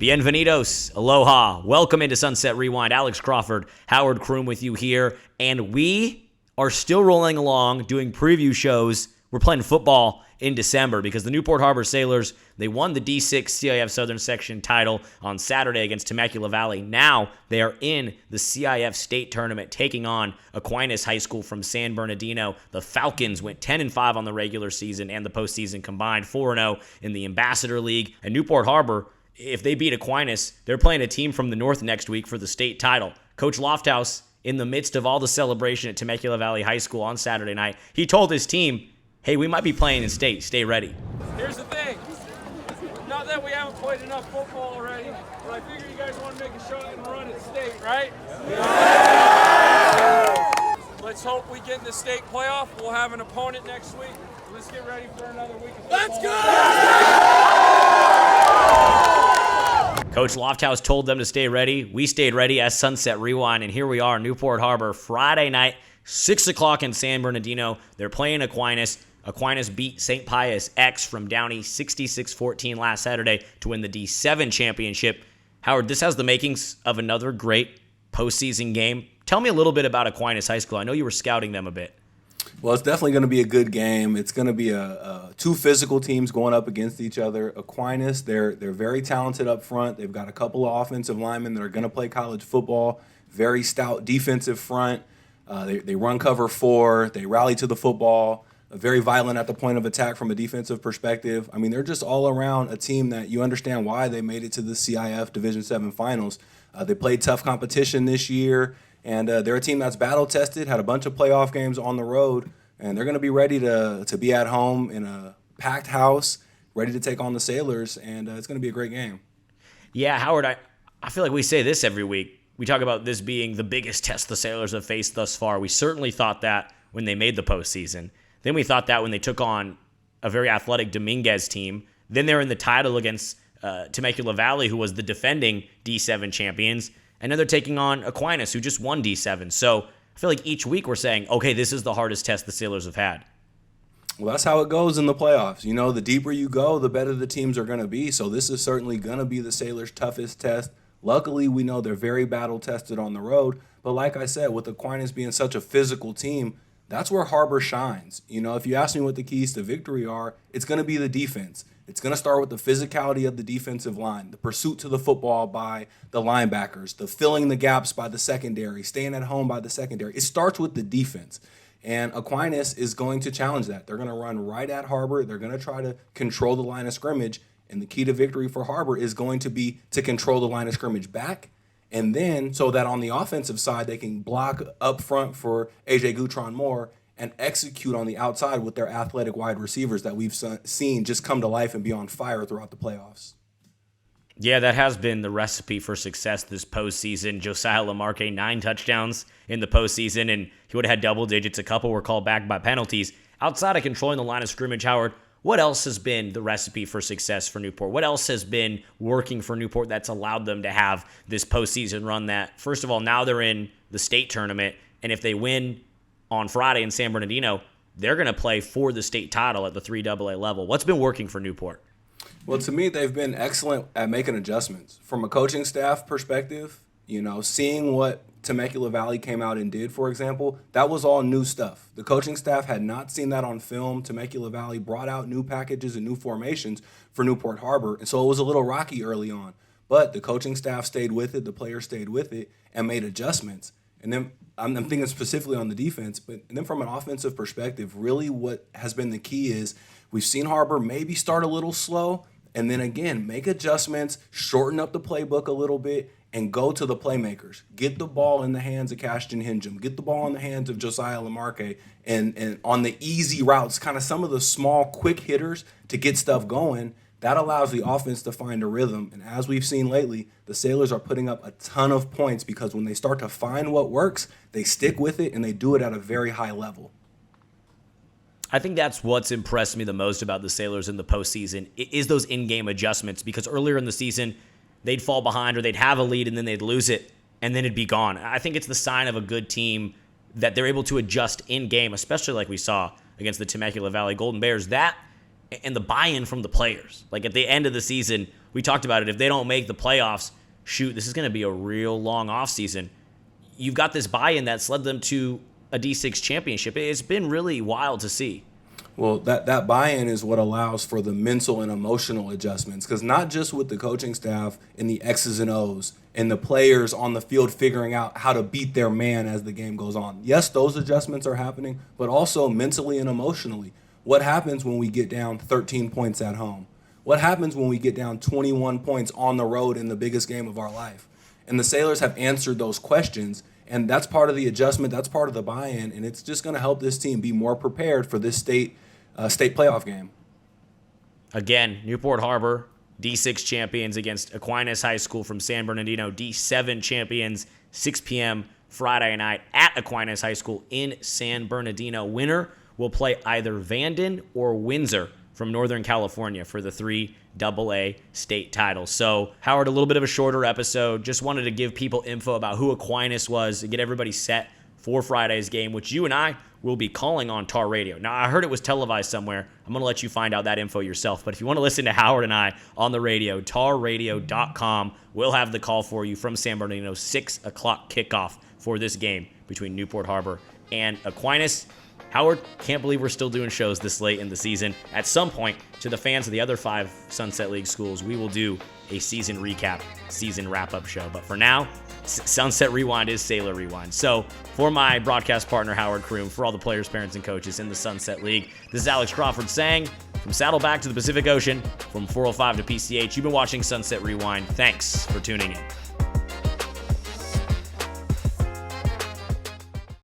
Bienvenidos, aloha, welcome into Sunset Rewind. Alex Crawford, Howard Kroom with you here, and we are still rolling along doing preview shows. We're playing football in December because the Newport Harbor Sailors, they won the D6 CIF Southern Section title on Saturday against Temecula Valley. Now they are in the CIF State Tournament taking on Aquinas High School from San Bernardino. The Falcons went 10-5 on the regular season and the postseason combined, 4-0 in the Ambassador League. And Newport Harbor, if they beat Aquinas, they're playing a team from the north next week for the state title. Coach Lofthouse, in the midst of all the celebration at Temecula Valley High School on Saturday night, he told his team, hey, we might be playing in state. Stay ready. Here's the thing. Not that we haven't played enough football already, but I figure you guys want to make a shot and run at state, right? Yeah. Let's hope we get in the state playoff. We'll have an opponent next week. Let's get ready for another week of football. Let's go! Coach Lofthouse told them to stay ready. We stayed ready as Sunset Rewind, and here we are, Newport Harbor, Friday night, 6 o'clock in San Bernardino. They're playing Aquinas. Aquinas beat St. Pius X from Downey 66-14 last Saturday to win the D7 championship. Howard, this has the makings of another great postseason game. Tell me a little bit about Aquinas High School. I know you were scouting them a bit. Well, it's definitely going to be a good game. It's going to be two physical teams going up against each other. Aquinas, they're very talented up front. They've got a couple of offensive linemen that are going to play college football. Very stout defensive front. They run cover 4. They rally to the football. Very violent at the point of attack from a defensive perspective. I mean, they're just all around a team that you understand why they made it to the CIF Division 7 finals. They played tough competition this year. And they're a team that's battle-tested, had a bunch of playoff games on the road, and they're going to be ready to be at home in a packed house, ready to take on the Sailors, and it's going to be a great game. Yeah, Howard, I feel like we say this every week. We talk about this being the biggest test the Sailors have faced thus far. We certainly thought that when they made the postseason. Then we thought that when they took on a very athletic Dominguez team. Then they're in the title against Temecula Valley, who was the defending D7 champions. And now they're taking on Aquinas, who just won D7. So I feel like each week we're saying, okay, this is the hardest test the Sailors have had. Well, that's how it goes in the playoffs. You know, the deeper you go, the better the teams are going to be. So this is certainly going to be the Sailors' toughest test. Luckily, we know they're very battle-tested on the road. But like I said, with Aquinas being such a physical team, that's where Harbor shines. You know, if you ask me what the keys to victory are, it's going to be the defense. It's going to start with the physicality of the defensive line, the pursuit to the football by the linebackers, the filling the gaps by the secondary, staying at home by the secondary. It starts with the defense. And Aquinas is going to challenge that. They're going to run right at Harbor. They're going to try to control the line of scrimmage. And the key to victory for Harbor is going to be to control the line of scrimmage back. And then so that on the offensive side, they can block up front for A.J. Gutron-Moore and execute on the outside with their athletic wide receivers that we've seen just come to life and be on fire throughout the playoffs. Yeah, that has been the recipe for success this postseason. Josiah Lamarque, 9 touchdowns in the postseason, and he would have had double digits. A couple were called back by penalties. Outside of controlling the line of scrimmage, Howard, what else has been the recipe for success for Newport? What else has been working for Newport that's allowed them to have this postseason run that, first of all, now they're in the state tournament, and if they win on Friday in San Bernardino, they're going to play for the state title at the 3AA level. What's been working for Newport? Well, to me, they've been excellent at making adjustments. From a coaching staff perspective, you know, seeing what Temecula Valley came out and did, for example, that was all new stuff. The coaching staff had not seen that on film. Temecula Valley brought out new packages and new formations for Newport Harbor, and so it was a little rocky early on. But the coaching staff stayed with it, the players stayed with it, and made adjustments. And then I'm thinking specifically on the defense, and then from an offensive perspective, really what has been the key is we've seen Harbor maybe start a little slow, and then again, make adjustments, shorten up the playbook a little bit, and go to the playmakers. Get the ball in the hands of Kashton Henjum. Get the ball in the hands of Josiah Lamarque, and on the easy routes, kind of some of the small, quick hitters to get stuff going. That allows the offense to find a rhythm. And as we've seen lately, the Sailors are putting up a ton of points because when they start to find what works, they stick with it and they do it at a very high level. I think that's what's impressed me the most about the Sailors in the postseason is those in-game adjustments, because earlier in the season, they'd fall behind or they'd have a lead and then they'd lose it and then it'd be gone. I think it's the sign of a good team that they're able to adjust in-game, especially like we saw against the Temecula Valley Golden Bears. That and the buy-in from the players. Like at the end of the season, we talked about it. If they don't make the playoffs, shoot, this is going to be a real long offseason. You've got this buy-in that's led them to a D6 championship. It's been really wild to see. Well, that buy-in is what allows for the mental and emotional adjustments, because not just with the coaching staff and the X's and O's and the players on the field figuring out how to beat their man as the game goes on. Yes, those adjustments are happening, but also mentally and emotionally. What happens when we get down 13 points at home? What happens when we get down 21 points on the road in the biggest game of our life? And the Sailors have answered those questions, and that's part of the adjustment, that's part of the buy-in, and it's just going to help this team be more prepared for this state playoff game. Again, Newport Harbor, D6 champions against Aquinas High School from San Bernardino, D7 champions, 6 p.m. Friday night at Aquinas High School in San Bernardino. Winner will play either Vanden or Windsor from Northern California for the 3 AA state titles. So, Howard, a little bit of a shorter episode. Just wanted to give people info about who Aquinas was and get everybody set for Friday's game, which you and I will be calling on Tar Radio. Now, I heard it was televised somewhere. I'm going to let you find out that info yourself. But if you want to listen to Howard and I on the radio, tarradio.com will have the call for you from San Bernardino, 6 o'clock kickoff for this game between Newport Harbor and Aquinas. Howard, can't believe we're still doing shows this late in the season. At some point, to the fans of the other 5 Sunset League schools, we will do a season recap, season wrap-up show. But for now, Sunset Rewind is Sailor Rewind. So for my broadcast partner, Howard Kroom, for all the players, parents, and coaches in the Sunset League, this is Alex Crawford saying, from Saddleback to the Pacific Ocean, from 405 to PCH, you've been watching Sunset Rewind. Thanks for tuning in.